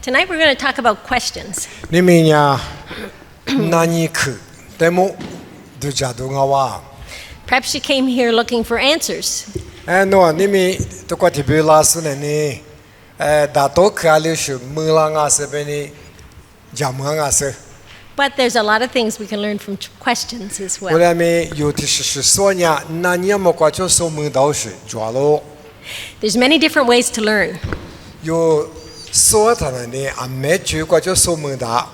Tonight we're going to talk about questions. 你们呀，哪去？但么都家都我话。 Perhaps you came here looking for answers. 喏，你们都过特别老师呢呢，大多看了是没啦我是被你讲么我是。 But there's a lot of things we can learn from questions as 后 well. 来me有的是说呀，那你么过就说没到是抓了， There's many different ways to learn. 有说他们呢，啊没就过就说没到。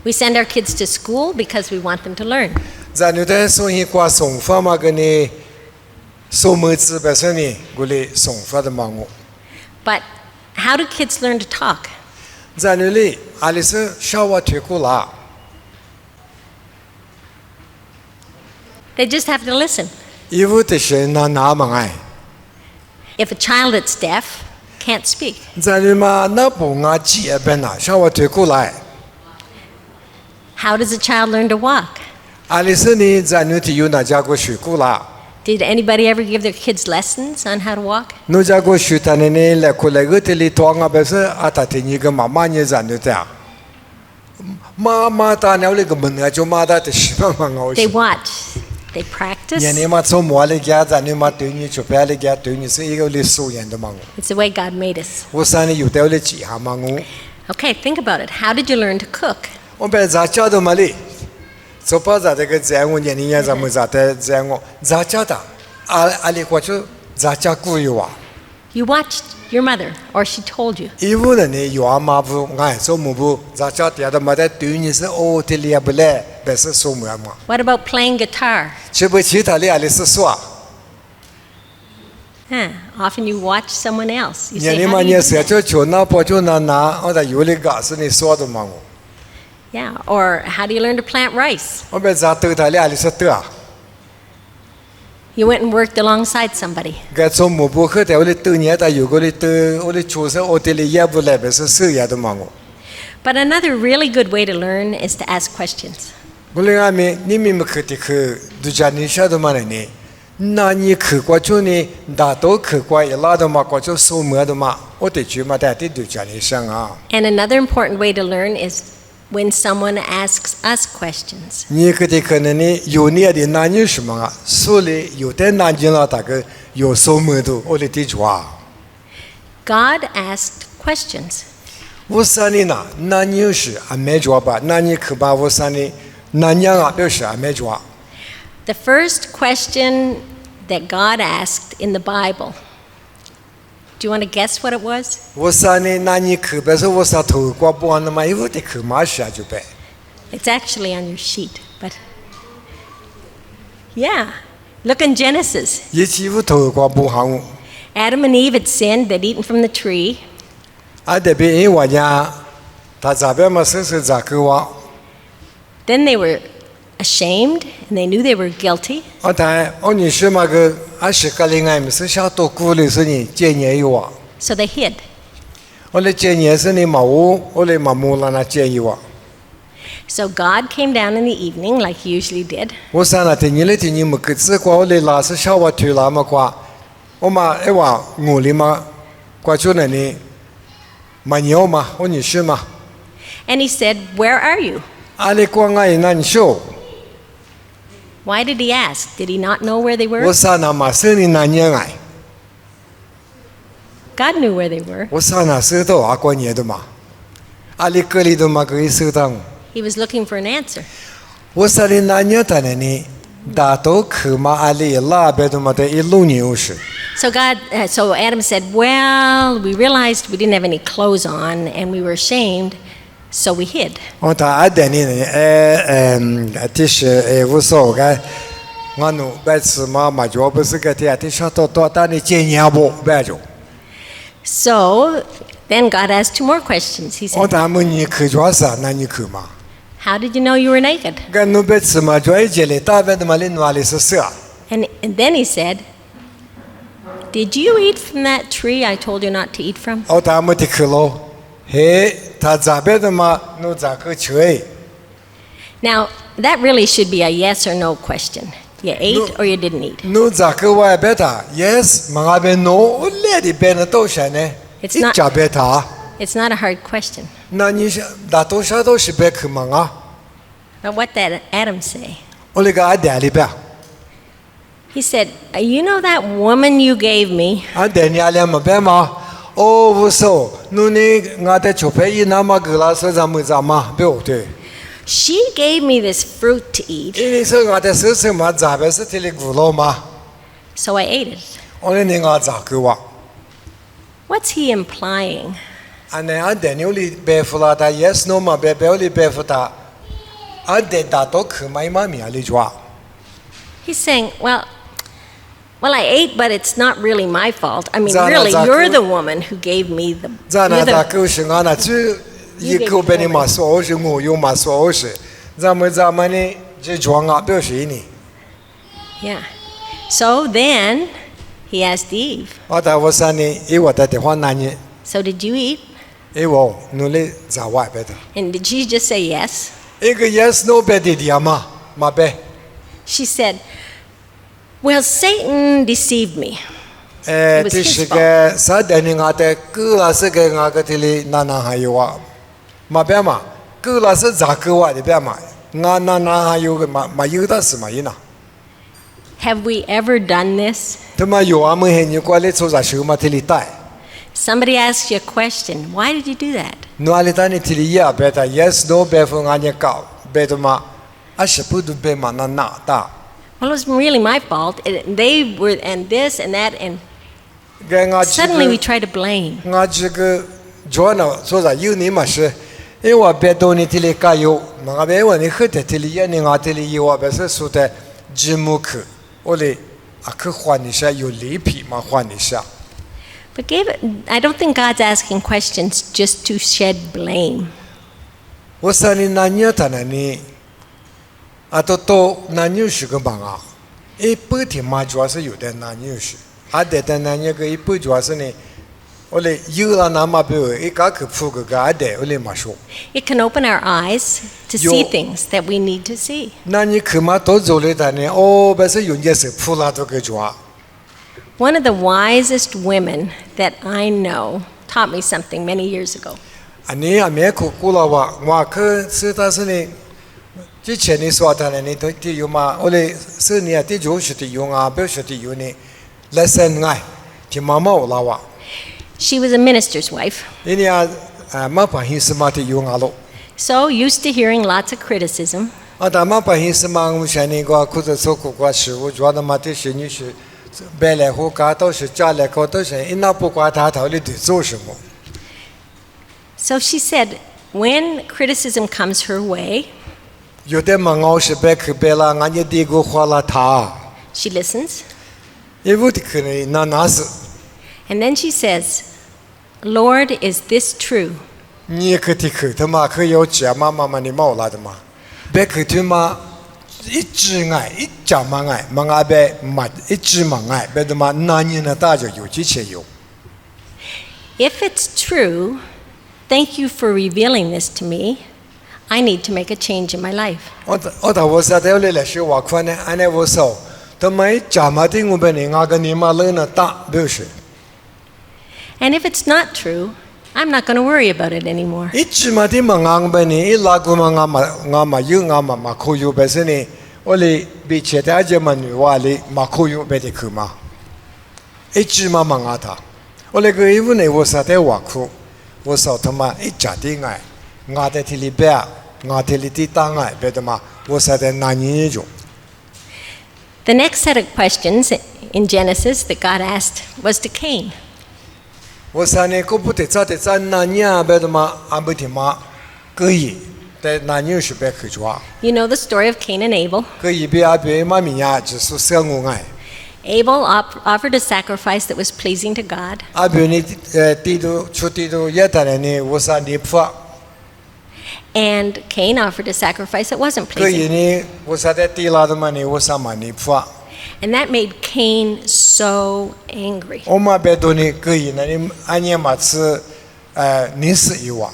We send our kids to school because we want them to learn. 咱有的说一挂送法嘛个呢，说没字本身呢，我嘞送法的嘛我。 But how do kids learn to talk? 咱有嘞，阿里是小娃推过啦。 They just have to listen. 衣服的是拿嘛哎， If a child that's deaf can't speak, 咱有嘛那不俺记边呐，小娃推过来。 how does a child learn to walk? 阿里是呢，咱有的有那家过学过啦。 Did anybody ever give their kids lessons on how to walk? 那家过学他呢呢，来过来个这里多啊，不是啊，他听你个妈妈呢咱有的。妈妈他那那个门啊，就妈他的习惯嘛我 They 是。 watch. They practice. 年年嘛做么来家，咱呢嘛对你就别来家，对你是一个来素颜的嘛我。 It's the way God made us. 我山里有的来记下嘛我。 Okay, think about it. How did you learn to cook? 我别咋教的嘛哩，做把咋这个这样我年年咱们咋的这样我咋教的？阿里过去咋教古有啊？ You watched your mother, or she told you. 衣服的呢有啊嘛不，俺做么不咋教的的嘛的对你是哦的哩不嘞，不是说么嘛？ What about playing guitar? 去不其他的阿里是说， Often you watch someone else. You 年 say, 年 how 嘛 do 你 you 是 do that? 就拿包就拿，我在有哩个是你说的嘛我。 Yeah, or how do you learn to plant rice? 我别咋对他哩阿里是对啊， You went and worked alongside somebody. 该做么不喝的我哩对你的有个哩对，我哩就是我的哩也不来，不是手也的嘛我。 But another really good way to learn is to ask questions. 我哩阿妹，你们去的去，都家你晓得嘛呢？那你去过就呢，大都去过一拉的嘛，过就收么的嘛，我得去嘛，但得都家你想啊。 And another important way to learn is when someone asks us questions. 你去的可能呢，有你的那你什么啊？所以有的南京了，大概有收么的，我哩得抓。 God asked questions. 我说你呢，那你是还没抓吧？那你去吧，我说你，那你啊，表示还没抓。 The first question that God asked in the Bible. Do you want to guess what it was? 我说你，那你去，不是我说头过不完的嘛，有的去马下就呗。 It's actually on your sheet, but yeah. Look in Genesis. 一起我头过不行。 Adam and Eve had sinned, they'd eaten from the tree. 啊，这边因为呀，他这边嘛是咋个话？ Then they were ashamed and they knew they were guilty. 我谈我你说嘛个，啊是个另外没是小多顾虑是你建议有啊， So they hid. 我的建议是你嘛我的嘛木了那建议我。 So God came down in the evening like he usually did. 我上那天你来听你们个字过我的拉是小娃推拉嘛过，我嘛一话我哩嘛过去那里，嘛鸟嘛我你说嘛， And he said, "Where are you?" 啊你过俺那你说， Why did he ask? Did he not know where they 我 were? 上那嘛是你那年哎， God knew where they were. 我上那是到啊过年的嘛，啊你个里头嘛可以收到。 He was looking for an answer. 我说的那年的呢，大都去嘛阿里拉边的嘛的一路牛是。 So so Adam said, "Well, we realized we didn't have any clothes on and we were ashamed, so we hid." 我他阿等呢，这是无所谓，我努白吃嘛嘛就不是个的，这小多大的建议不白就。 So then God asked two more questions. He 我 said, 他们你去做啥？那你去嘛？ "How did you know you were naked?" 跟努白吃嘛，就一节里大边的嘛，另外里是啥？ And then he said, "Did you eat from that tree I told you not to eat from?" 我他们的去咯，嘿，他这边的嘛，努咋个去？ Now, that really should be a yes or no question. You ate or you didn't eat. 努咋个外边的？Yes，嘛那边 No，我来的边的都是呢， It's 一 not- 家边他。It's not a hard question. 那你想大多少都是别去忙啊？ But what did Adam say? 我那个阿爹里边， He said, You know that woman you gave me? 阿爹你阿两么别嘛？哦，不说，努你阿爹就陪伊那么个啦，说咱们咱嘛，别对。 She gave me this fruit to eat, 因为说阿爹说什么咱别是提里古老嘛， so I ate it. 我那你阿咋个哇？ What's he implying? 安尼阿爹牛里别付了他 yes no 嘛，别里别付他，阿爹大多去买嘛米阿里抓。 He's saying, Well, I ate, but it's not really my fault. I mean, Zana really, zaku- you're the woman who gave me the. 咱那 you're 大 the 狗是俺那只一口被你嘛说是我有嘛说是，咱们呢这装啊表示呢。 yeah. So then he asked Eve, 我在我山呢，因为在地方男人， So did you eat? 因为努力在外边的， And did she just say yes? 一个 yes no 别的地嘛，嘛别， She said, Well, Satan deceived me. It was 这 his 是个啥的呢？俺的狗啦是个俺个这里哪还有啊？嘛别嘛，狗啦是咋狗啊的别嘛，俺哪还有个嘛有的是嘛有呢？ Have we ever done this? 他妈有啊，没很有过来做啥事嘛？这里带， Somebody asks you a question. Why did you do that? 哪里带你这里也别的 yes no 别分俺也搞，别的嘛，啊是不都别嘛那大。 Well, it wasn't really my fault. They were, and this and that, and 个俺 suddenly we try to blame. 俺这个做那做啥有你嘛是，因为别到你这里加油，嘛别问你喝的这里也你俺这里有啊，别是说的节目去，我嘞啊去换一下有礼品嘛换一下。 But I don't think God's asking questions just to shed blame. 我说你那年他那你，啊都那年是个忙啊，一白天嘛主要是有的那年是，啊对的那年个一白主要是呢，我嘞有了那么别一个去铺个啊对，我嘞嘛说。 It can open our eyes to see things that we need to see. 那你去嘛都做了的呢？哦，不是用的是铺了都给抓。 One of the wisest women that I know taught me something many years ago. 啊，你啊没哭过了哇？我可是但是呢，之前你说的呢，你都有嘛？我嘞是你啊，第就是的用啊，不是的用呢，来生爱，听妈妈我啦哇。 She was a minister's wife, 你啊啊，妈把心是嘛的用啊咯。 so used to hearing lots of criticism. 啊，但妈把心是嘛，我想你个或者说个食物，主要的嘛的是你是。 别来后家都是家来口都是，一那不管他头里得做什么。 So she said, when criticism comes her way, 有的嘛，我是别去别啦，俺也地个花了他， she listens, 也不得可能那是， and then she says, Lord, is this true? 你可得去，他妈可有家妈妈你冇啦的嘛，别去他妈一直爱，一家嘛爱，嘛爱别嘛一直嘛爱，别的嘛那年呢大就有几钱有。 If it's true, thank you for revealing this to me. I need to make a change in my life. 我说的来说话看呢，安尼我说，他妈一家嘛的我别你俺个你嘛人呢大，不是。 And if it's not true, I'm not going to worry about it anymore. 一直嘛的嘛俺别你一拉个嘛俺嘛有俺嘛可有别是呢，我哩比其他家嘛女娃哩嘛可有别的去嘛，一直嘛嘛俺他，我那个衣服呢我说的话哭，我说他妈一家的爱，俺在这里别，俺这里的当爱别的嘛，我说的那年就。 The next set of questions in Genesis that God asked was to Cain. 我说呢，可不得早的早那年别的嘛，俺不的嘛可以，但那年是别去抓， You know the story of Cain and Abel. 可以别嘛米呀，就是生我爱。 Abel offered a sacrifice that was pleasing to God, 阿别你地都出地都也得了呢，我说你不， and Cain offered a sacrifice that wasn't 可以 pleasing. 呢，我说的地拉的嘛呢，我说嘛你不， And that made Cain so angry. 我嘛别多呢可以呢，你俺也嘛是你是有啊，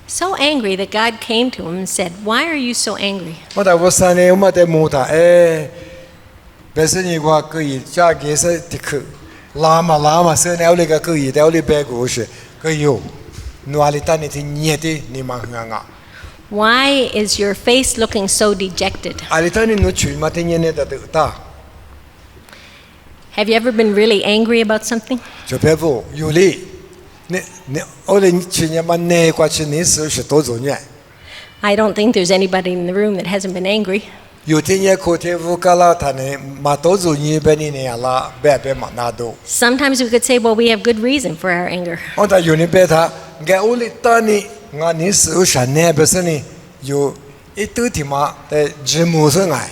So angry that God came to him and said, Why are you so angry? 我说呢，我嘛得摸他，别是你话可以加给是的去，拉嘛是那那个可以，那里别个是可以有， nualita ni ti nyeti ni mahanga Why is your face looking so dejected? alita ni nu chui ma ti nyene da ta Have you ever been really angry about something? jo pevo yuli ne ole ni chui nya ma ne kwa chi ni su shi to zo nya I don't think there's anybody in the room that hasn't been angry. yu ti nya ko te vu kala ta ne ma to zo ni be ni ne ala be ma na do Sometimes we could say, well, we have good reason for our anger. on ta yu ni be ta ga ole ta ni nga ni su sha ne be se ni yu I tu ti ma te ji mu se ngai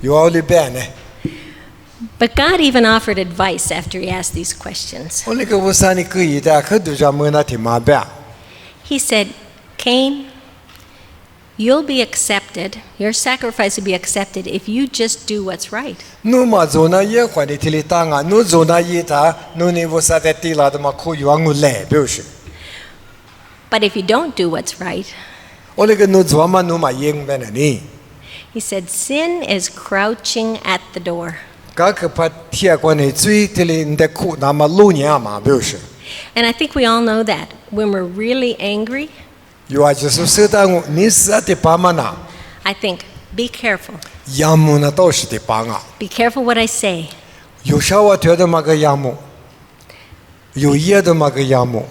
yu ole be ne But God even offered advice after he asked these questions. ole ke wo sa ni ku yi da ke du ja mo na ti ma be He said, Cain, you'll be accepted, your sacrifice will be accepted if you just do what's right. nu ma zo na ye kwa ni ti li ta nga nu zo na ye ta nu ni wo sa te ti la de ma ko yu ang le be shi But if you don't do what's right, ole ke nu zo ma nu ma yeng be na ni he said, sin is crouching at the door. ka ke pa tia kwa ni zui ti li nde ku na ma lu nya ma be shi And I think we all know that. When we're really angry, yu a je su se ta ni sa te pa ma na I think, be careful. ya mu na to shi te pa nga Be careful what I say. yu sha wa te de ma ga ya mu yu ye de ma ga ya mu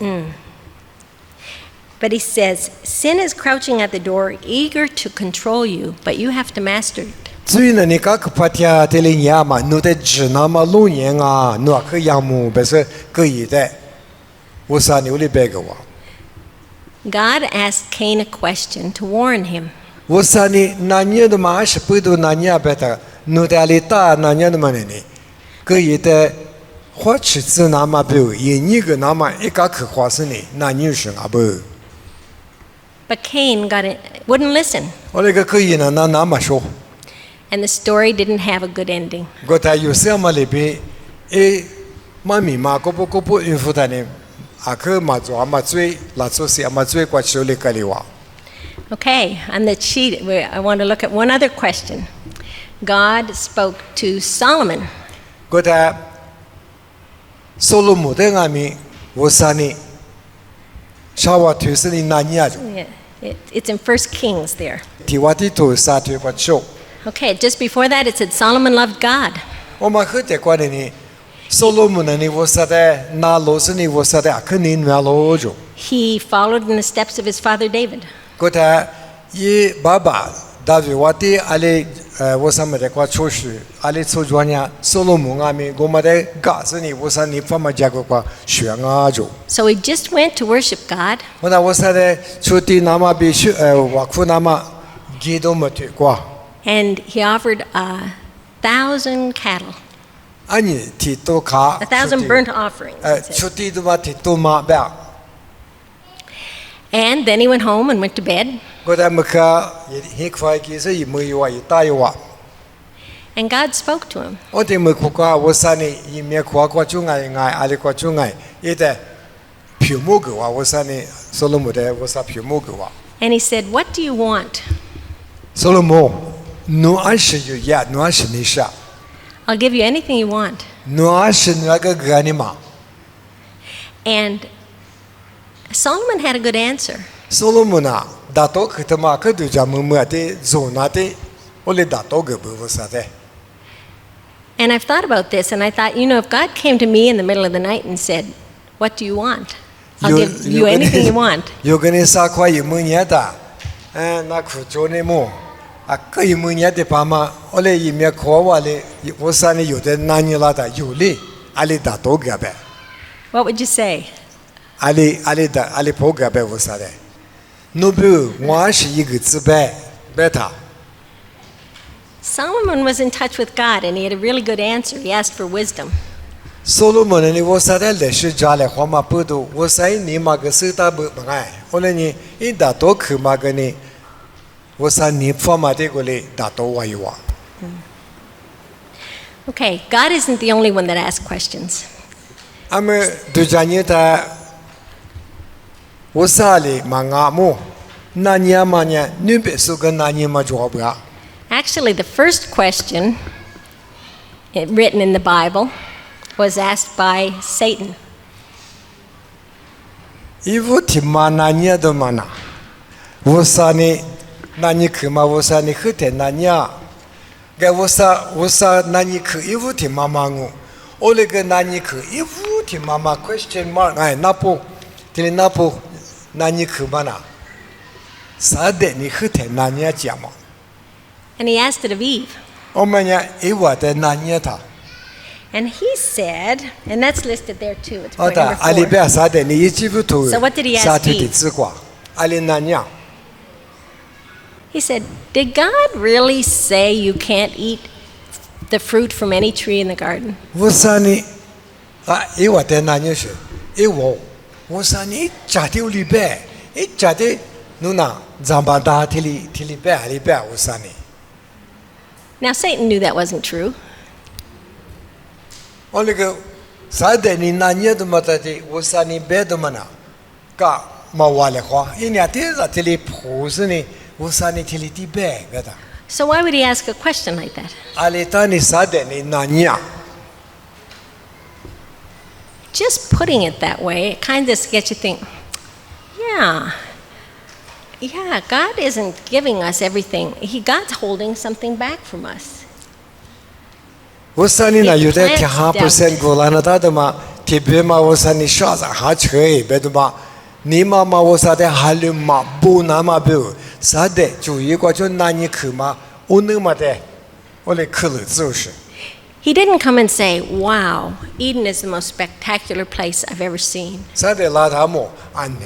But he says, sin is crouching at the door, eager to control you, but you have to master it. zui na ni ka ke pa tia te li nya ma nu te zhi na ma lu nya nga nu a ke ya mu be se ke yi de wo sa ni ole be ge wa God asked Cain a question to warn him. wo sa ni na nye de ma shi pu du na nya be ta nu de ali ta na nya de ma ne ni ke yi de hua chi zi na ma be yi ni ge na ma e ka ke hua se ni na ni shi nga be But Cain wouldn't listen, ole ke yi na na ma sho and the story didn't have a good ending. go ta yu se ma le be e ma mi ma ko po in fu ta ne a ke ma zo ma zui la zo si ma zui kwa chi le ka li wa Okay, on the sheet, I want to look at one other question. God spoke to Solomon. go ta solo mo de nga mi wo sa ni sha wa tu se ni na nya jo Yeah, it's in 1 Kings there. ti wa ti to sa tu kwa cho Okay, just before that, it said Solomon loved God. o ma he te kwa ni solo mo na ni wo sa de na lo se ni wo sa de a ke ni na lo jo He followed in the steps of his father David. go ta ye baba davi wa ti ale wo sa me de kwa cho shi ale cho jwa nya solo mo nga mi go ma de ga se ni wo sa ni fa ma ja go kwa shue nga jo So he just went to worship God, wo na wo sa de chu ti na ma bi shu wa khu na ma gi do ma ti kwa and he offered 1,000 cattle, ani ti to ka 1,000 burnt offerings. it said. chu ti do ma ti to ma ba And then he went home and went to bed. go da ma ka hi khwai ki se yi mu yi wa yi ta yi wa And God spoke to him. o te mu khu ka wo sa ni yi me khwa kwa chu ngai ngai ale kwa chu ngai yi de pyu mu ge wa wo sa ni solomo de wo sa pyu mu ge wa And he said, what do you want? solomo no an shi yu ya no an shi ni sha I'll give you anything you want. no an shi na ga ga ni ma And Solomon had a good answer. solomo na da to ke ta ma ke du ja mu mu te zo na te o le da to ge bu wo sa de And I've thought about this, and I thought, if God came to me in the middle of the night and said, what do you want? I'll give you anything you want. yo ge ni sa kwa yi mu nya da na khu jo ne mo a ke yi mu nya de pa ma o le yi me kho wa le wo sa ni yu de na ni la da yu le ale da to ge be What would you say? ale po ge be wo sa de no bu wa shi yi ge zi be ta Solomon was in touch with God, and he had a really good answer. He asked for wisdom. Solomon ni wo sa de le shi ja le hwa ma pu du wo sa ni ma ge su ta bu ma ai o le ni i da to khu ma ge ni wo sa ni phwa ma de go le da to wa yi wa Okay, God isn't the only one that asks questions. ame du ja ni ta wo sa le ma nga mo na nya ma nya ni be su ge na ni ma jo ba Actually, the first question written in the Bible was asked by Satan. 伊乌提玛那尼的嘛那，乌萨尼那尼克嘛乌萨尼克的那尼啊，该乌萨那尼克伊乌提妈妈我，我那个那尼克伊乌提妈妈 question mark 哎，那不，这里那不那尼克嘛那，啥的你克的那尼讲嘛？ And he asked it of Eve. 我们呀，伊瓦的那尼他。 And he said, and that's listed there too. It's 好 point 的， number 阿里 4. 边啥的，你一记不透。 So what did he ask 啥推的 Eve? 之瓜，阿里那样。 He said, did God really say you can't eat the fruit from any tree in the garden? 我说你，啊，伊话的那样是，伊话，我说你家的里边，伊家的侬那长巴达提里边，我说你。 Now, Satan knew that wasn't true. 我那个啥的，你那样的嘛的，我说你别的嘛那，噶嘛话的话，伊伢的在提里铺是呢，我说你提里的边个的。 So why would he ask a question like that? 阿里当你啥的，你那样。 Just putting it that way, it kind of gets you think, yeah, God isn't giving us everything. God's holding something back from us. 我说你那有的听5%过来那他的嘛，特别嘛我说你啥子还车，别的嘛，你妈妈我说的还有嘛不那么不，啥的就一个就拿你去嘛，我那么的，我来去了就是。 He didn't come and say, wow, Eden is the most spectacular place I've ever seen. 啥的拉他么？啊呢，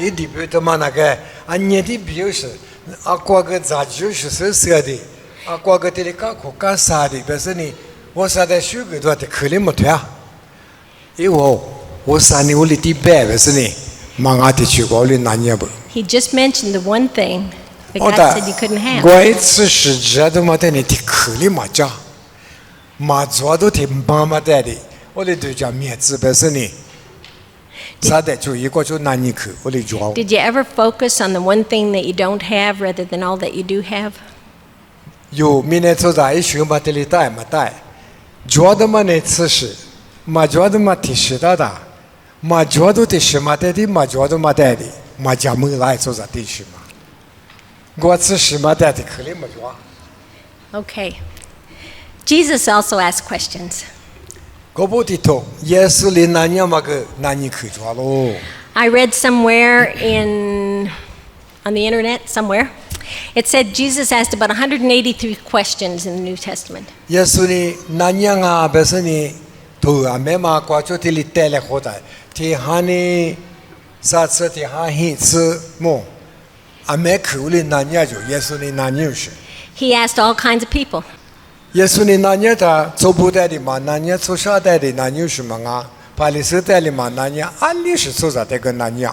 一地边的嘛那个，啊你的表示，啊过个咋就是说的，啊过个这里搞苦搞啥的，但是呢，我说的许个多的可怜么对啊？因为我说你我里地边，但是呢，忙啊的去过里那年不。 He just mentioned the one thing that God said you couldn't have. 我一次是觉得嘛的你的可怜嘛家。 嘛做都挺妈妈带的，我的对讲面子本身呢，啥的就一个就拿你去，我的做。 Did you ever focus on the one thing that you don't have rather than all that you do have? 有明年做在一学嘛这里带嘛带，做的嘛呢次是，嘛做的嘛提示到的，嘛做的提示嘛带的，嘛做的嘛带的，嘛家门来做在提示嘛，我次是嘛带的可能没做。 Okay. Jesus also asked questions. 我不提头，耶稣里那年嘛个拿你去做喽。 I read somewhere on the internet somewhere. It said Jesus asked about 183 questions in the New Testament. 耶稣呢，那年啊，本身呢，头啊，没嘛，过去这里带来好大，提哈呢，啥子提哈很子么，啊，没口里那年就耶稣呢那年是， He asked all kinds of people. 耶稣呢那年他做不带的嘛，那年做啥带的那年是嘛啊，巴黎斯带的嘛那年，按理是做啥带个那年。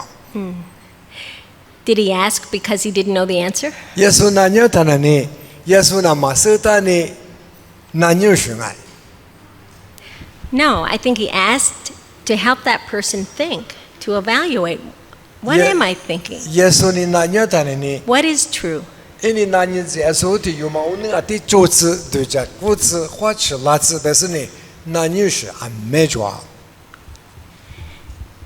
Did he ask because he didn't know the answer? 耶稣那年他那呢，耶稣那嘛是他呢，那年是爱。 No, I think he asked to help that person think, to evaluate, what Yeah. am I thinking? 耶稣呢那年他呢。 What is true? 因为那年耶稣的有嘛，我们啊的桌子对着锅子、花吃、辣子，但是呢，那年是还没做。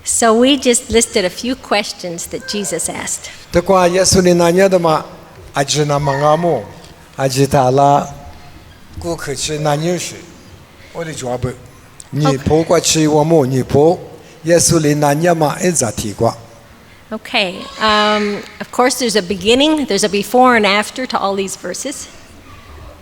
So we just listed a few questions that Jesus asked. 不过耶稣的那年的嘛，阿只那么阿么，阿只他啦，顾客吃那年是，我的做不，你不过吃我么，你不，耶稣的那年嘛一直提过。 Okay, of course there's a beginning, there's a before and after to all these verses.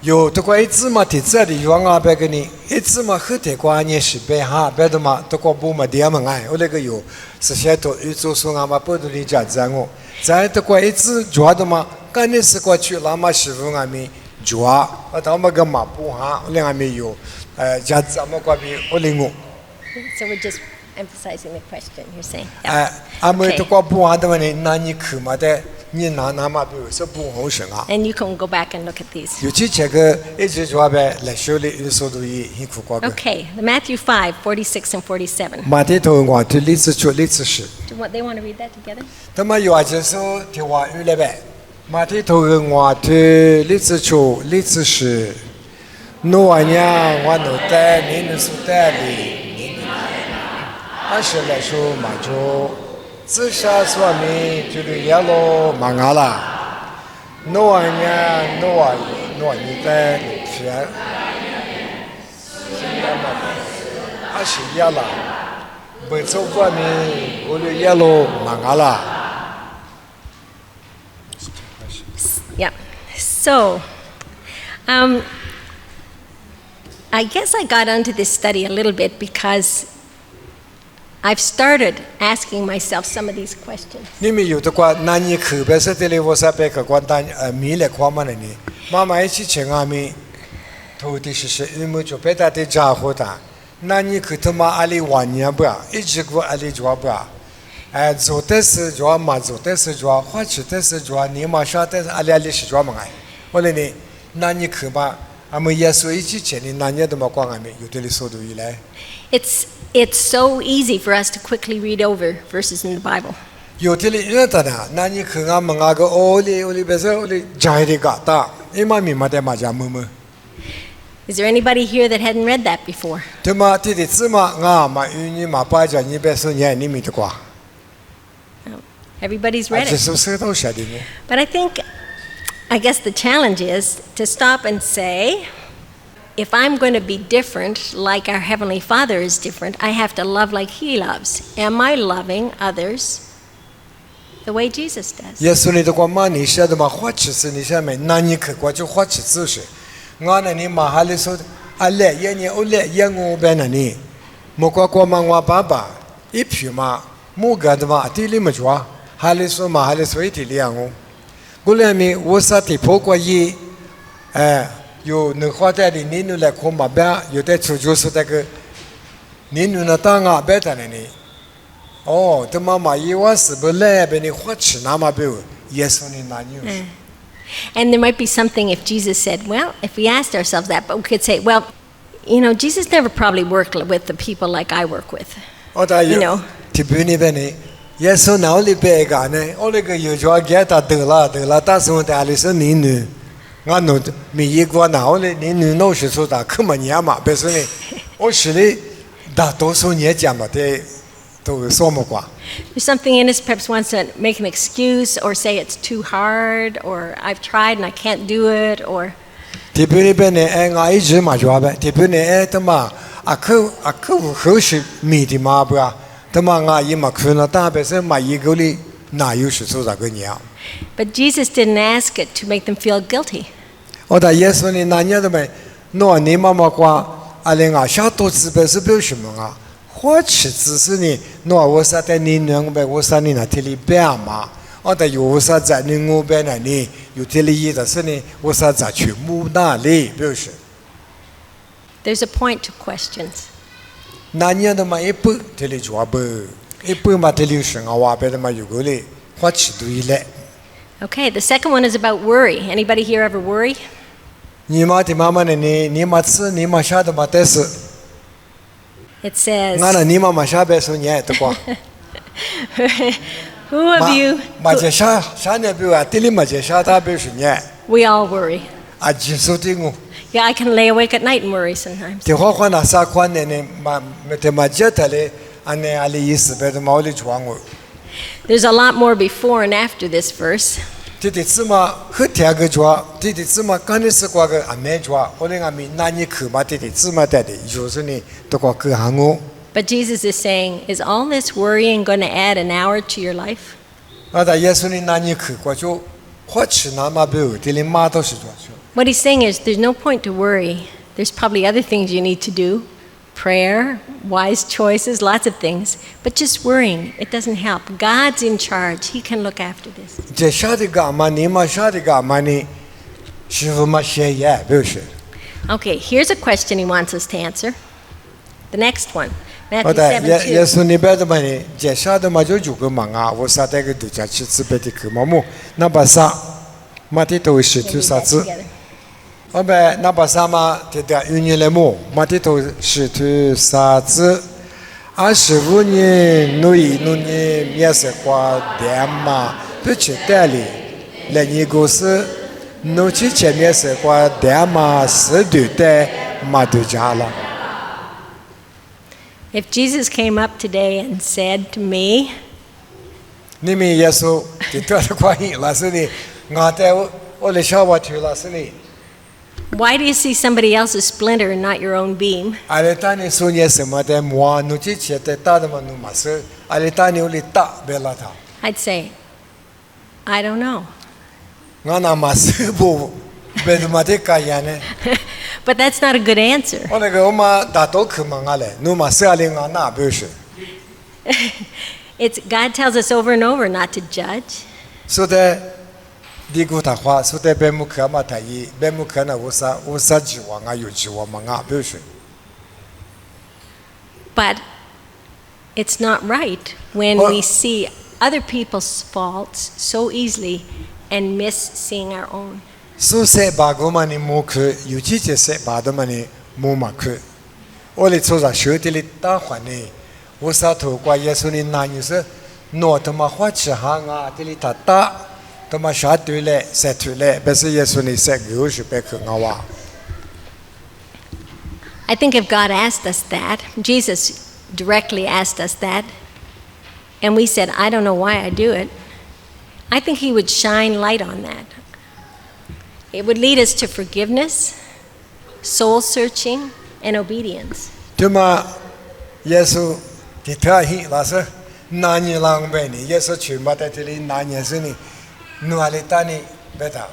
有这个一直嘛提这里有啊别个呢，一直嘛后头过年是别哈别的嘛，这个不嘛点嘛哎，我那个有是些都宇宙说啊嘛不都理解这我，在这个一直做的嘛，干你是过去那么师傅啊咪做，我他们个嘛不哈，我两咪有家怎么过比我领我， So we're just emphasizing the question you're saying. 阿妹这个不哈的嘛呢，那你去嘛的，你那嘛比如说不好生啊。 And you can go back and look at these. 尤其这个一直做呗，来修理有速度也很苦瓜个。 Okay, Matthew 5, 46 and 47. 马太头我对历史历史史， They want to read that together? 那么有啊就是听话语了呗。马太头我对历史史，诺瓦娘我诺带你诺苏带里，阿是来说马就自下说明就是耶罗马阿拉，诺年诺你在天，阿是耶拉，不走说明我的耶罗马阿拉。Yeah. So, I guess I got onto this study a little bit because I've started asking myself some of these questions. 你们有的话，那你可别是这里我是别个关单米来看嘛呢？妈妈一起请阿米，头的是因为就别他的家伙的，那你可他妈阿里晚年不？一直过阿里做不？做的是做嘛，做的是做，花吃的是做，你嘛啥的阿里是做嘛哎？我问你，那你可嘛？阿们耶稣一起请你，那你都嘛讲阿米，有的里说对来。It's so easy for us to quickly read over verses in the Bible. 有的里那的呢，那你可阿们阿个哦哩别说哦哩家里个大，伊嘛咪嘛的嘛家么么。Is there anybody here that hadn't read that before? 对嘛，弟弟子嘛啊嘛，你嘛把家你别说你咪的瓜。Everybody's read 这 it. 是谁都晓得呢？ But I guess the challenge is to stop and say, if I'm going to be different, like our Heavenly Father is different, I have to love like He loves. Am I loving others the way Jesus does? 耶稣你的话嘛，你晓得嘛？花吃是你晓得没？那你可过就花吃就是，我那你嘛哈里说，阿来耶你欧来耶我边那你，莫过过嘛我爸爸一批嘛，莫干的嘛地里么做，哈里说嘛哈里说一地里样我，我来咪我啥地破过一，有能花在的你来看嘛边，有的出就是那个，你那当啊别的呢。哦，他妈妈一晚是不来，被你花吃那么多，耶稣你哪有？ And there might be something if Jesus said, well, if we asked ourselves that, but we could say, well, Jesus never probably worked with the people like I work with. 哦，但有，特别那边呢，耶稣哪里别个呢？我那个有叫给他得了，但是我带来是你女，我弄每一个哪我嘞，你女弄是说的，可么年嘛，别说呢，我是嘞，大多数年讲嘛的。There's something in us perhaps wants to make an excuse or say it's too hard or I've tried and I can't do it or 特别呢，我一直嘛做呗。特别呢，他妈啊，可是米的嘛不啊？他妈我一嘛可能大别是嘛一个哩，哪有是做这个年？ But Jesus didn't ask it to make them feel guilty. 我的耶稣呢，那年的没，那你妈妈讲，阿玲啊，下肚子别是表什么啊？我吃只是呢，那我啥在你两边，我啥你那天里边嘛，我的有啥在你我边那里，有天里一的是呢，我啥在去木那里，表示。There's a point to questions. 那年的嘛，一般天里做不，一般嘛天里生啊，话别的嘛有个哩，我吃对了。Okay, the second one is about worry. Anybody here ever worry? 你妈的妈妈呢？你妈吃，你妈下的嘛得是。It says, Who of you? We all worry. Yeah, I can lay awake at night and worry sometimes. There's a lot more before and after this verse. But Jesus is saying, is all this worrying going to add an hour to your life? What he's saying is, there's no point to worry. There's probably other things you need to do. Prayer, wise choices, lots of things. But just worrying, it doesn't help. God's in charge. He can look after this. Okay, here's a question he wants us to answer. The next one, Matthew 7:2. 我们那把啥嘛？这点有年来么？马蹄头是头啥子？25年努年面试花点嘛，不去代理。来年公司努去前面是花点嘛，是对的嘛对家了。If Jesus came up today and said to me, 你们耶稣的得的关系老是你，我在我的小我去老是你。 Why do you see somebody else's splinter and not your own beam? 阿里当你说你什么的摸，努起切的大的嘛努马是，阿里当你有里大别拉他， I'd say, I don't know. 我那马是不别的嘛的改样呢？ But that's not a good answer. 我那个我嘛大多去嘛阿嘞，努马是阿里我那不是， It's God tells us over and over not to judge. 说的。 ဒီကူတာခွာဆိုတဲ့ဘဲမှုခမတိုင်ဘဲမှုခနာဝစာဂျီဝငါယူဂျီဝမငါပြောရှင် But it's not right when Well- we see other people's faults so easily and miss seeing our own. ဆိုစေဘာဂမနီမုခယူချီချေစေဘာဒမနီမူမခအိုလီဆိုစာရှေတလီတာခွန်နေဝစာထောကွာယေဆုနီနာညစနောတမခွာချဟာငါတလီတာတာ တမရှာတွေ့လဲဆက်တွေ့လဲဘယ်စယေဆုနီဆက်ဂိုရှိပဲခငါဝါ I think if God asked us that, Jesus directly asked us that, and we said, I don't know why I do it, I think He would shine light on that. It would lead us to forgiveness, soul searching, and obedience. တမယေဆုဒီထားဟိလာစနာညလောင်ပဲနီယေဆုချွေမတဲ့တလီနာညစနီ နွာလေတနီဘက်တာ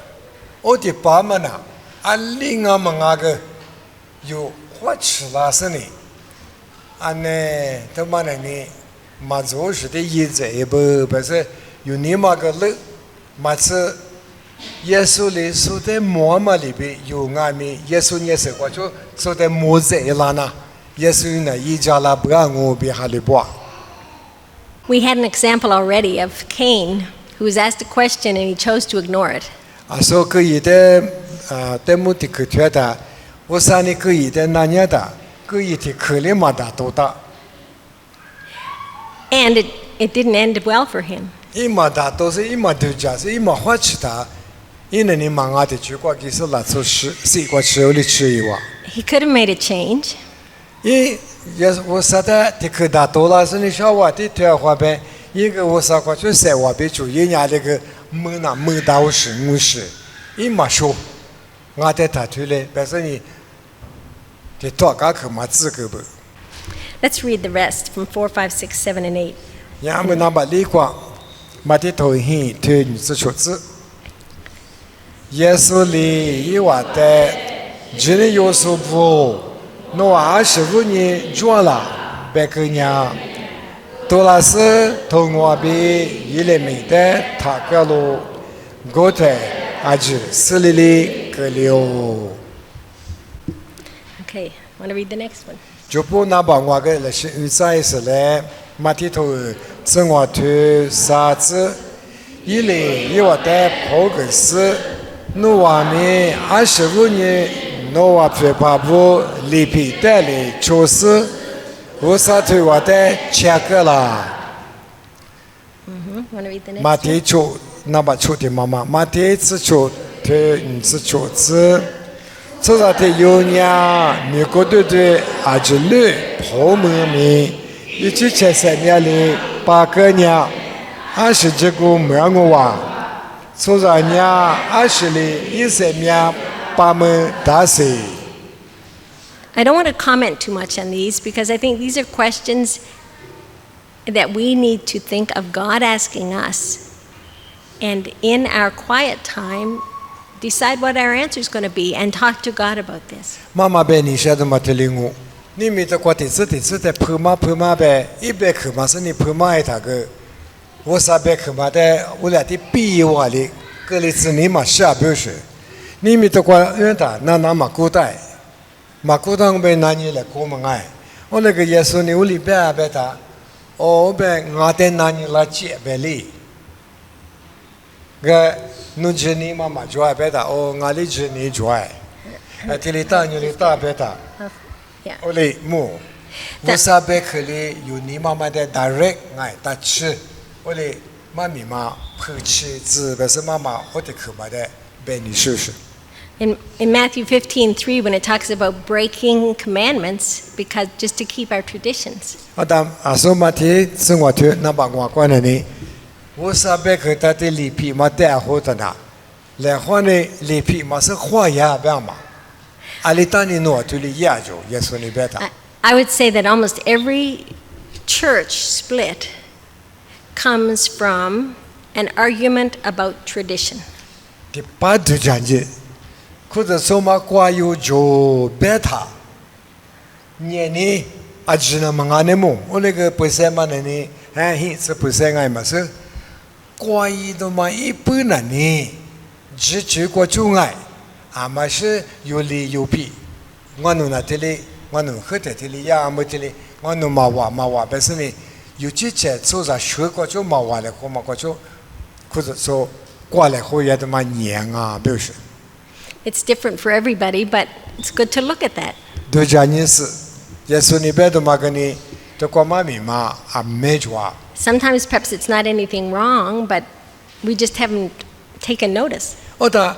အိုဒီပါမနာအလီငါမငါကယူဝတ်ချလာစနီအနေတမနနီမဇိုရှိတဲ့ယေဇေဘဘစယူနီမကလမစယေဆုလေဆိုတဲ့မောမလီဘေယူငါမီယေဆုညေစကွာချိုဆိုတဲ့မိုးဇေလာနာယေဆုနာယီဂျာလာဘရာငိုဘေဟာလေဘွာ We had an example already of Cain, who was asked a question and he chose to ignore it. အစောကရတဲ့တဲမှုတိခထွေတာဝစာနိကရတဲ့နာညာတာကရတဲ့ခလေမတာတော့တာ And it didn't end well for him. အမတာတော့စေအမတူကြစေအမဟွချတာအင်းနေမငါတဲ့ချကွာကိစလာဆိုစီကွာချေလိချီဝါ He could have made a change. ယေဝစာတဲ့တခဒါတော့လာစနေရှောဝတ်တဲ့ဟွာပဲ一个我啥个就在我别主人家那个门那门道是没事，一没说，我在他推嘞，但是你的多家去没资格不？ Let's read the rest from 4, 5, 6, 7, and 8. 伢们那把李光，没得头hen推女子出子，耶稣里一话的，今天有时不，我25年做了，别个伢。 多拉斯同我比一类美的塔格鲁，我在阿吉斯里里格流。 Okay, want to read the next one? 就不拿把我个那些啥意思嘞？马蹄头生活推啥子？一类一我的跑个是，努瓦米25年，努瓦最怕不离皮带里出事。 我啥推我的切个啦， Want to read the next 马 one? 蹄出那把出的妈妈，马蹄子出推你是出子，这啥的有伢，美国队队阿吉绿泡沫米，一起切三年里8个伢，20几个没我娃，这啥伢20里13伢把门打死。 I don't want to comment too much on these because I think these are questions that we need to think of God asking us, and in our quiet time, decide what our answer is going to be and talk to God about this. 妈妈呗，你晓得吗？这里我，你们这过日子的婆妈呗，一边去嘛是你婆妈一大个，我啥边去嘛的，我俩的比我的，个里子你嘛下不是，你们这过远大那嘛古代。 马古当被拿你来过嘛哎，我那个耶稣你屋里边别他，哦别我在拿你来接别里，个侬接你妈妈就爱别他，哦我里接你就爱，这里打你里打别他， Yeah. 我里木，我啥别去里有你妈妈的 direct 哎打吃，我里妈咪妈陪吃子，不是妈妈我得去嘛的，别你试试。 In Matthew 15:3, when it talks about breaking commandments because just to keep our traditions. 阿当阿说嘛提生活推那把我关了呢，我啥别个他的里皮嘛带好的呢，来话呢里皮嘛是花呀边嘛，阿里当你诺对里亚就耶稣你别他。I would say that almost every church split comes from an argument about tradition. 第八度讲的，或者说嘛挂有就别他，年呢阿只能忙呢么，我那个不是嘛呢，哎，是不是爱嘛是，挂一都嘛一般呢，只去过就爱，阿嘛是有理有弊，我弄那这里。我弄喝的这里呀，没这里，我弄马娃，但是呢，有几节做着学过就马娃了，或嘛过就，或者说过来后也都嘛年啊，表示。It's different for everybody, but it's good to look at that. 对家人是，耶稣你别都嘛跟你，都过嘛咪嘛啊没抓。Sometimes perhaps it's not anything wrong, but we just haven't taken notice. 我的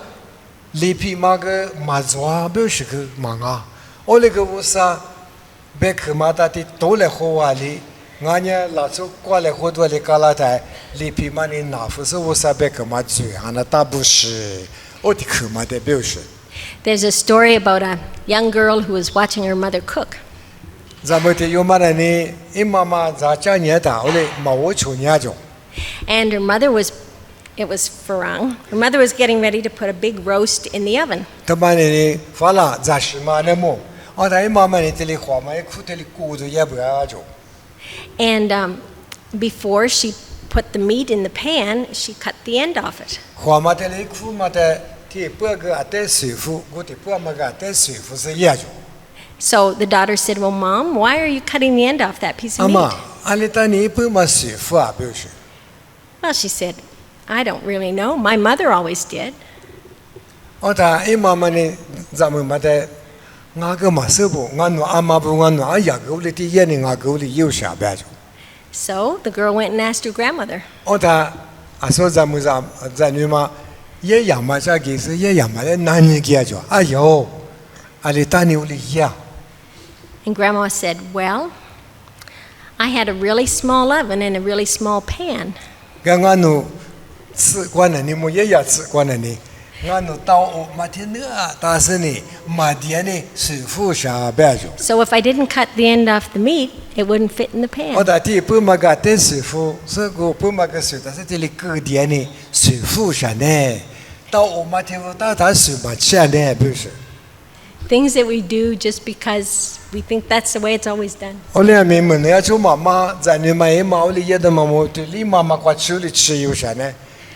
里皮嘛个嘛抓，表示个嘛啊。我那个乌沙，别去马达的多来好瓦里，俺家老早过来好多的旮旯台，里皮嘛的拿不是乌沙别去马嘴，俺那大不是，我的去马的表示。There's a story about a young girl who was watching her mother cook. 咱们的有嘛的呢？伊妈妈在家年大，我嘞嘛我求年就。And her mother it was farang. Her mother was getting ready to put a big roast in the oven. 他妈呢，发了在什么呢么？我在妈妈呢这里花嘛，苦这里锅子也不要就。And before she put the meat in the pan, she cut the end off it. 花嘛这里苦嘛的，ที่เพื่อก็อาจจะ水夫，我ที่เพื่อมาก็อาจจะ水夫是也就。So the daughter said, "Well, Mom, why are you cutting the end off that piece of meat?" 阿妈，阿里当你不嘛水夫啊，表示。Well, she said, "I don't really know. My mother always did." 我ថា伊媽媽呢，咱們嘛的，我個嘛是不，我儂阿媽不，我儂阿爺個里啲嘢呢，我個里有啥白就。So the girl went and asked her grandmother. 我ថា阿說咱女嘛，也養嘛啥其實也養嘛的男人嘅就，哎呦，阿里當你有里呀。And Grandma said, "Well, I had a really small oven and a really small pan." 個我儂吃慣了你，我也要吃慣了你。我儂到屋嘛天呢，但是呢，嘛點呢水夫啥白就。So if I didn't cut the end off the meat, it wouldn't fit in the 我 pan. 睇啲不嘛個啲水夫，所以個不嘛個水，但是這裡個點呢水夫啥呢？到屋嘛天我到他水嘛吃呢，不是？ Things that we do just because we think that's the way it's always done. 我哋明明要做媽媽，在你媽一媽我哋也得媽媽對你媽媽過手裡吃有啥呢？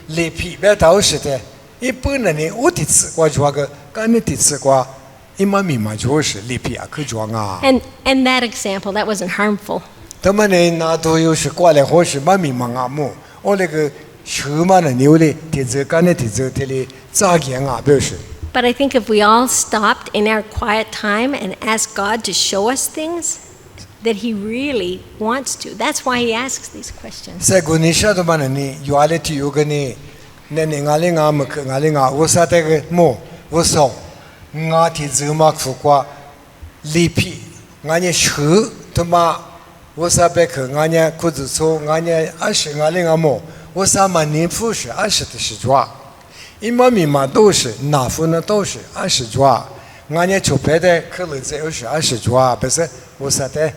裡皮別倒是的，一般人呢我哋吃過做個，quand你哋吃過，一媽咪嘛就是裡皮啊，可做啊。And that example, that wasn't harmful. 他們呢那都有是過來或是媽咪嘛啊麼？我那個手嘛呢牛嘞，鐵子幹的鐵子鐵嘞炸件啊，不是？ But I think if we all stopped in our quiet time and asked God to show us things that He really wants to, that's why He asks these questions. 在古尼晓得嘛呢？有阿里体有个呢，那阿里阿么个阿里阿，我啥这个么？我说，我体子嘛苦过，里皮，俺呢手他妈，我啥别个俺呢裤子粗，俺呢20阿里阿么？我啥嘛年复是20的是抓。 一妈咪嘛都是，哪副呢都是20抓，俺家出牌的可能只有是20抓，不是我说的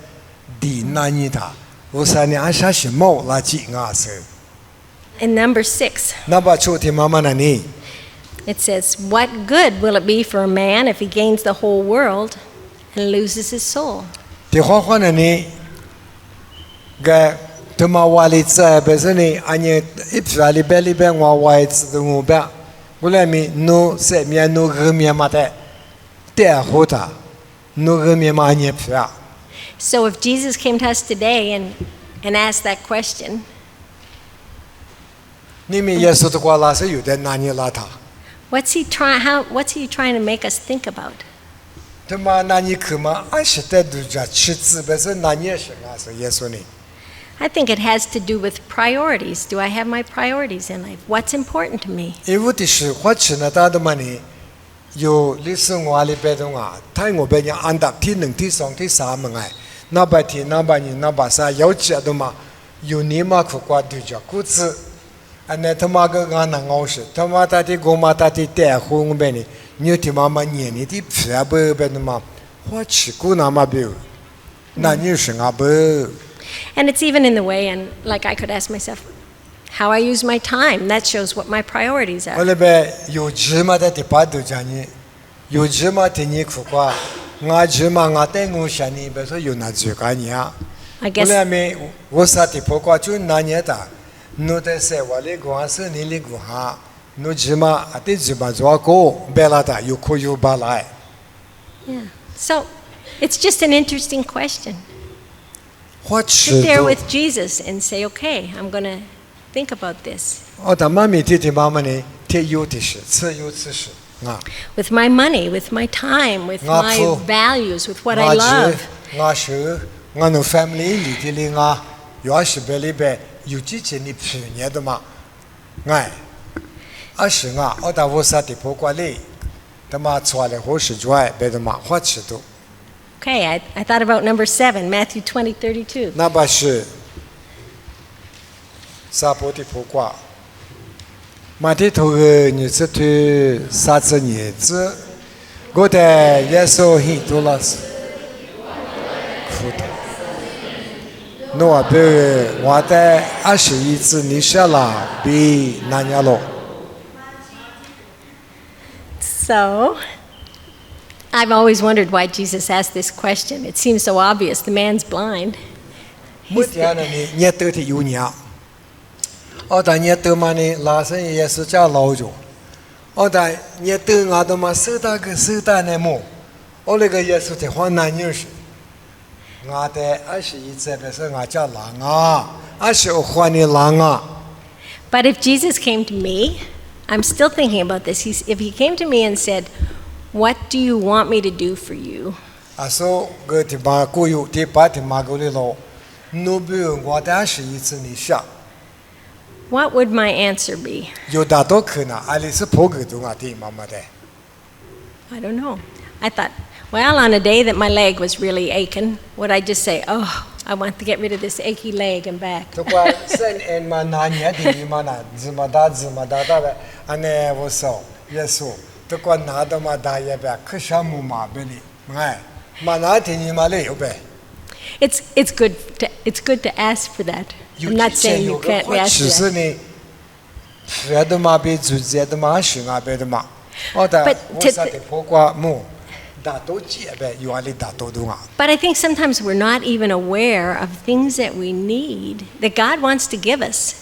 第哪一他，我说呢俺啥是毛垃圾俺是。 In number 6, 那把出题妈妈那里， it says, "What good will it be for a man if he gains the whole world and loses his soul?" 第花花那里，个他妈娃里在不是呢，俺家一票里边娃娃子的我边。 我来咪努塞面努个面嘛的，带好他，努个面嘛也不要。 So if Jesus came to us today and asked that question, 你们耶稣的话那是有点难以拉他， what's he trying to make us think about? 他妈难以去嘛，俺是在度假吃字，不是难以是俺是耶稣呢。 I think it has to do with priorities. Do I have my priorities in life? What's important to me? 因为的是花吃呢，他的嘛呢，有历史我里边的啊，他我边人安达ที่1ที่2ที่3嘛哎，那把天那把人那把啥要吃的嘛，有你嘛苦瓜对着故子，安尼他妈个俺那好事，他妈他的我妈他的带红呗呢，你的妈妈年你的皮啊不呗的嘛，我吃过那么别，那你是啊不？ And it's even in the way, and like I could ask myself, how I use my time. That shows what my priorities 我 are. 那边有芝麻的把都讲你，有芝麻的你苦瓜，我芝麻我带我想你，别说有那最干你啊。 I 我 guess 那边我啥的不瓜就那年的，侬在说我的光是你的光哈，侬芝麻啊的芝麻做过，别拉的有苦有巴来。 yeah. So it's just an interesting question. 我吃 Sit there 都。 with Jesus and say, okay, I'm going to think about this. 我的妈咪的妈妈呢，天有的是，此有此是啊。 With my money, with my time, with my Ngapfu. values, with what I love. 我是我们 family 里的哩啊，要是别里边有几千的朋友的嘛，哎，而是啊，我到我啥的不管哩，他妈出来好是赚，别的嘛花吃多， Okay, I thought about number 7, Matthew 20:32. 那把是啥不的不管，马的头个日子头啥子日子，我的耶稣很多了是。 苦的，我别我的21次你下了比那年了。 So, I've always wondered why Jesus asked this question. It seems so obvious. The man's blind. 目前呢，你得的有年，我但你得嘛呢，拉伸也是叫老着，我但你得我的嘛手打个手打呢么，我那个也是在换男人是，我的21次别是我叫狼啊，20换你狼啊。 But if Jesus came to me, I'm still thinking about this. If he came to me and said, what do you want me to do for you? 啊，说个地方国有地把地马过来了，侬比如我的21次你想。 What would my answer be? 有大多可能，阿里是破个东啊的妈妈的。 I don't know. I thought, well, on a day that my leg was really aching, would I just say, oh, I want to get rid of this achy leg and back? 不过生俺嘛那年的你嘛那芝麻大的，安尼我说也说，不过拿到嘛大也别，可项目嘛别哩，哎，嘛那的你嘛嘞有呗。 It's good to ask for that. I'm not saying you can't 我 ask 其 for 实 that. 呢，别的嘛别做，别的嘛是啊别的嘛，我的 But 我啥的不过么，大多接呗，有阿里大多东啊。 But I think sometimes we're not even aware of things that we need that God wants to give us.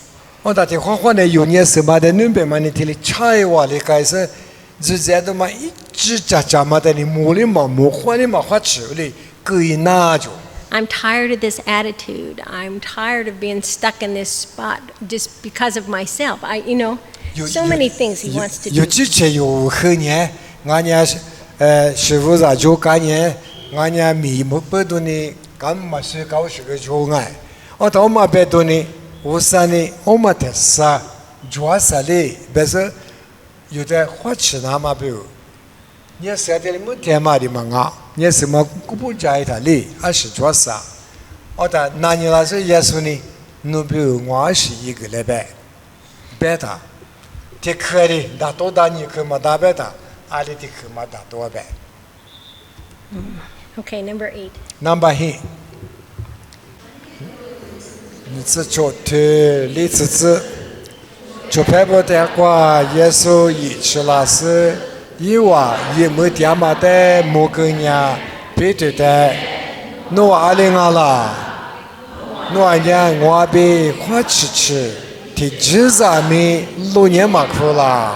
我打电话呢，有年什么的，恁边嘛你听哩，菜话哩开始，就这的嘛一直加嘛的，你摸哩嘛摸，换哩嘛换吃哩，可以拿着。 I'm tired of this attitude. I'm tired of being stuck in this spot just because of myself. So many things he wants to 有 do. 之前有后年，俺家师傅啥就干年，俺家米木不多呢，干嘛是搞是个就爱，我到嘛别多呢，我啥呢，我嘛得啥，做啥嘞，别是有的花吃那嘛不。 你说的么天嘛的嘛啊，你什么古不在他里，还是做啥？我的那你那是耶稣呢？侬比如我是一个礼拜，别他，这课的大多大你课嘛大别他，阿里的课嘛大多呗。 Okay, number 8. Number 8，你这做的例子，就拍不得过耶稣一吃了是。 伊话伊没点嘛的，没跟人别对的，侬阿里阿啦，侬阿娘我被花吃，提几十米6年嘛苦啦。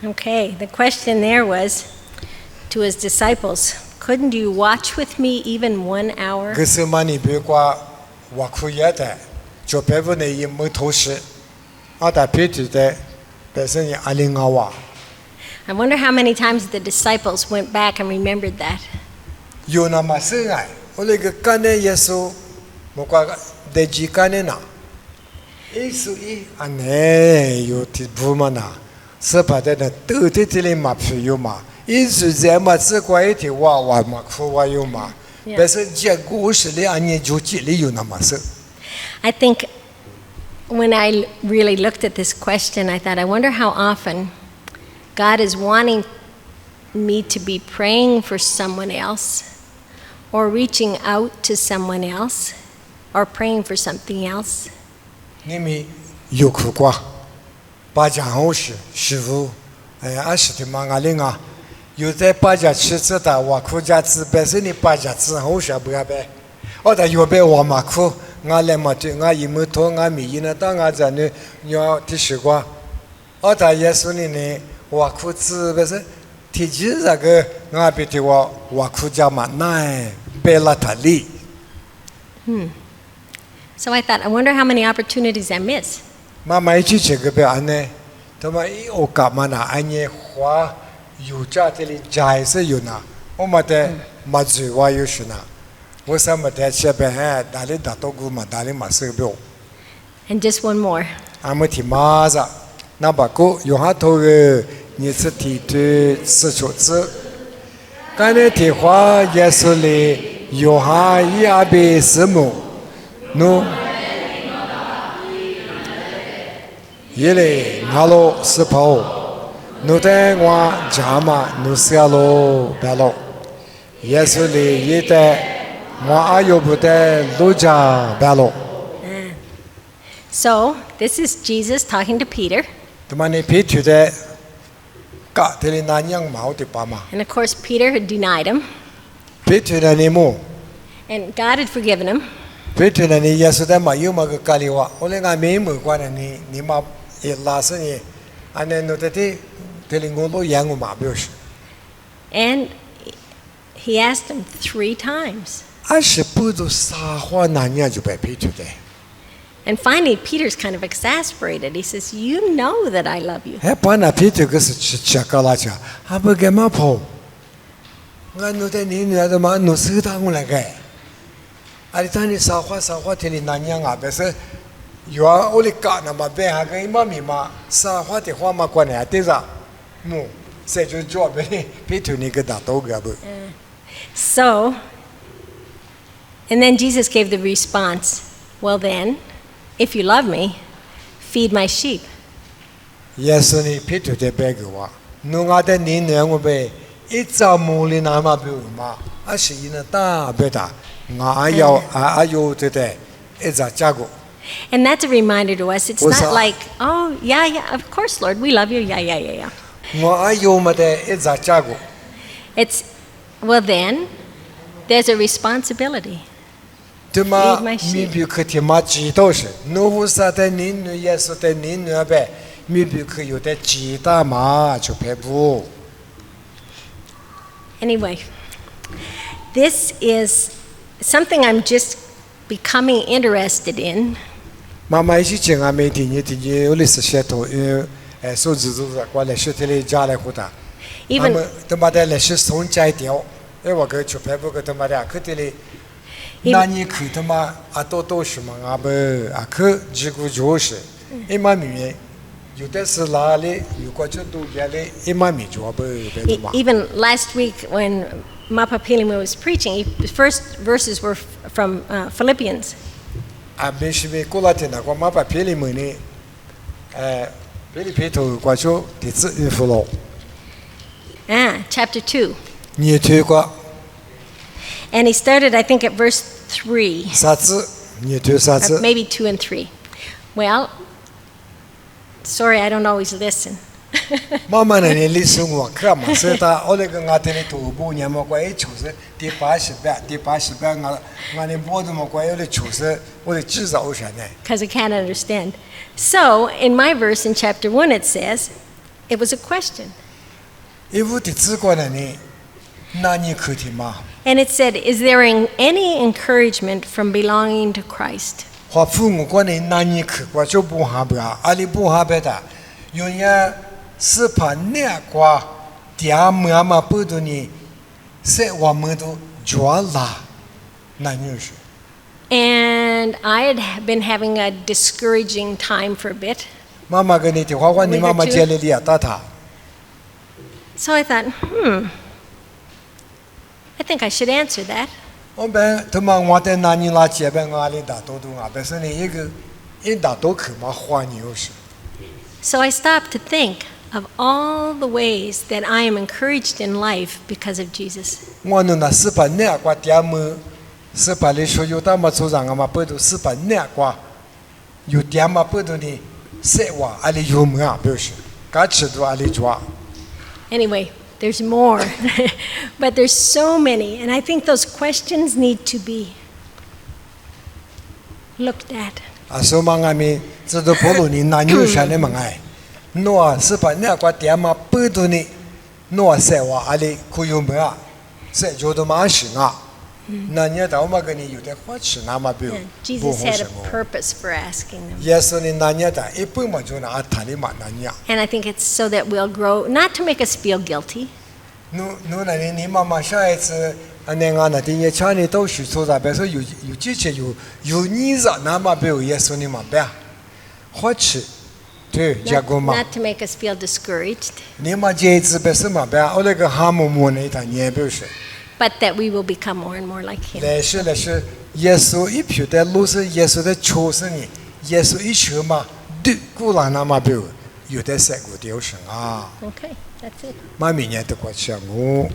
Okay, the question there was to his disciples, couldn't you watch with me even 1 hour? 可是嘛你别挂我苦也的，就别不能也没头绪，阿达别对的，本身也阿里阿话。 I wonder how many times the disciples went back and remembered that. 有那么深爱，我那个干的耶稣，我挂得几干的呐？耶稣一安内有的不嘛呐，是把的那都的这里嘛朋友嘛，一直在嘛只管一天娃嘛苦娃有嘛，但是结果是里安年就这里有那么深。 I think when I really looked at this question, I thought, I wonder how often God is wanting me to be praying for someone else, or reaching out to someone else, or praying for something else. 你们有苦瓜，把家好事师傅，是的嘛，俺领啊，有在把家吃吃的，我苦家吃，但是你把家吃好事不要呗，的有呗我嘛苦，俺来嘛对，俺一木头，俺米呢，当俺这呢要的西瓜，的耶稣呢，我苦吃，但是提起这个，俺别的我苦家嘛，那别了他里。So I thought, I wonder how many opportunities I miss. 妈妈一起这个别安呢，他妈一我干嘛呢？安尼花有家这里家是有呢，我们的马子话有是呢，我什么的这边哪里打到过嘛，哪里嘛是个表。And just one more. 俺们提马子，那把个有下头个，你是提对四处子，刚才提花也是哩，有下一阿贝什么，喏。耶嘞，俺罗是跑，奴在我家嘛，奴下罗白罗，耶稣哩也在我阿有不在路家白罗。So this is Jesus talking to Peter. 他妈你皮土的，嘎这里那样毛的爸嘛， And of course, Peter had denied him, 皮土的你么？ and God had forgiven him. 皮土的你耶稣在嘛有嘛个咖喱话，我连俺没没关的你嘛。也拉是你，安尼侬这里我都养我嘛表示。And he asked him 3 times. 20都撒话那样就被批出的。And finally, Peter's kind of exasperated. He says, "You know that I love you." 把那批出个是吃个啦吃，还不给嘛跑。我侬在你那的嘛，侬是他我来个。阿里当你撒话这里那样啊，不是。有啊，我哩讲那么别还跟妈咪嘛，撒话的话嘛关系对着，这就做别图你个大刀个不。So, and then Jesus gave the response, "Well then, if you love me, feed my sheep." 耶稣你别图的别个话，侬阿的你两个呗，一早木哩那么别嘛，是因那大别大，我要对，一早加个。And that's a reminder to us. It's not like, "Oh, yeah, of course, Lord, we love you. Yeah. It's, well then, there's a responsibility. Feed my sheep. Anyway, this is something I'm just becoming interested in. 妈妈一起讲啊，每天我历史写头，手指过来学这里家来回答。Even 他妈的来学送家条，我个就拍不个他妈的，去这里，那你去他妈多什么啊不去几个就是，一妈咪，有的是哪里有个就都家里一妈咪就不别嘛。Even last week when Mapa Pilima was preaching, the first verses were from Philippians. Chapter 2. And he started, I think, at verse 3. Or maybe 2 and 3. Well, sorry, I don't always listen. Mama na ni Lisu wa kama seta ole ka ngate to bu nya mo kwa e chuse di pa shi ba nga ni bo mo kwa ole chuse ole ji za o sha ne. Because I can't understand. So, in my verse in chapter 1 it says, it was a question. Ibu ti zi kwa na ni na ni ku ti ma. And it said, is there any encouragement from belonging to Christ? Hwa fu ngo kwa ni na ni ku kwa jo bu ha ba ali bu ha ba da. Yo ya 是怕那个dia mama不都呢，是我们都抓啦，那就是。And I had been having a discouraging time for a bit. 妈妈跟你的话，你妈妈接了你啊，打他。So I thought, I think I should answer that. 我们他妈我在哪里拉接班我里打都啊，但是呢因打都可嘛花牛是。 So I stopped to think of all the ways that I am encouraged in life because of Jesus. 我那是把那瓜点么，是把你说有大么组长啊嘛，不都是把那瓜有点么不都呢？说话阿里有么啊？表示，该吃多阿里抓。 Anyway, there's more, but there's so many, and I think those questions need to be looked at. 啊，所以嘛，俺们这都不如你那牛山的嘛哎，诺是把那瓜点么不都呢？诺说话阿里可有么啊？说就都嘛是啊。 那你到嘛跟你有点话吃那么表 Yeah, 不 Jesus 好 had 什 a 么？ purpose for asking them. 耶稣你那你的一般嘛就拿谈的嘛那你啊。 And I think it's so that we'll grow, not to make us feel guilty, 侬那你妈妈下一次。 อันนี้งานที่เนี่ยชานี่ต้องสื่อสารแบบ说有之前有你在那么表耶稣你嘛别，或者对结果嘛， not to make us feel discouraged, 你嘛这一次别是嘛别，我那个哈姆姆那他也表示， but that we will become more and more like Him. 来是耶稣一표的路是耶稣的出生呢，耶稣一说嘛，对古兰那么表有的三个丢神啊， Okay, that's it. 嘛明年的过去啊我。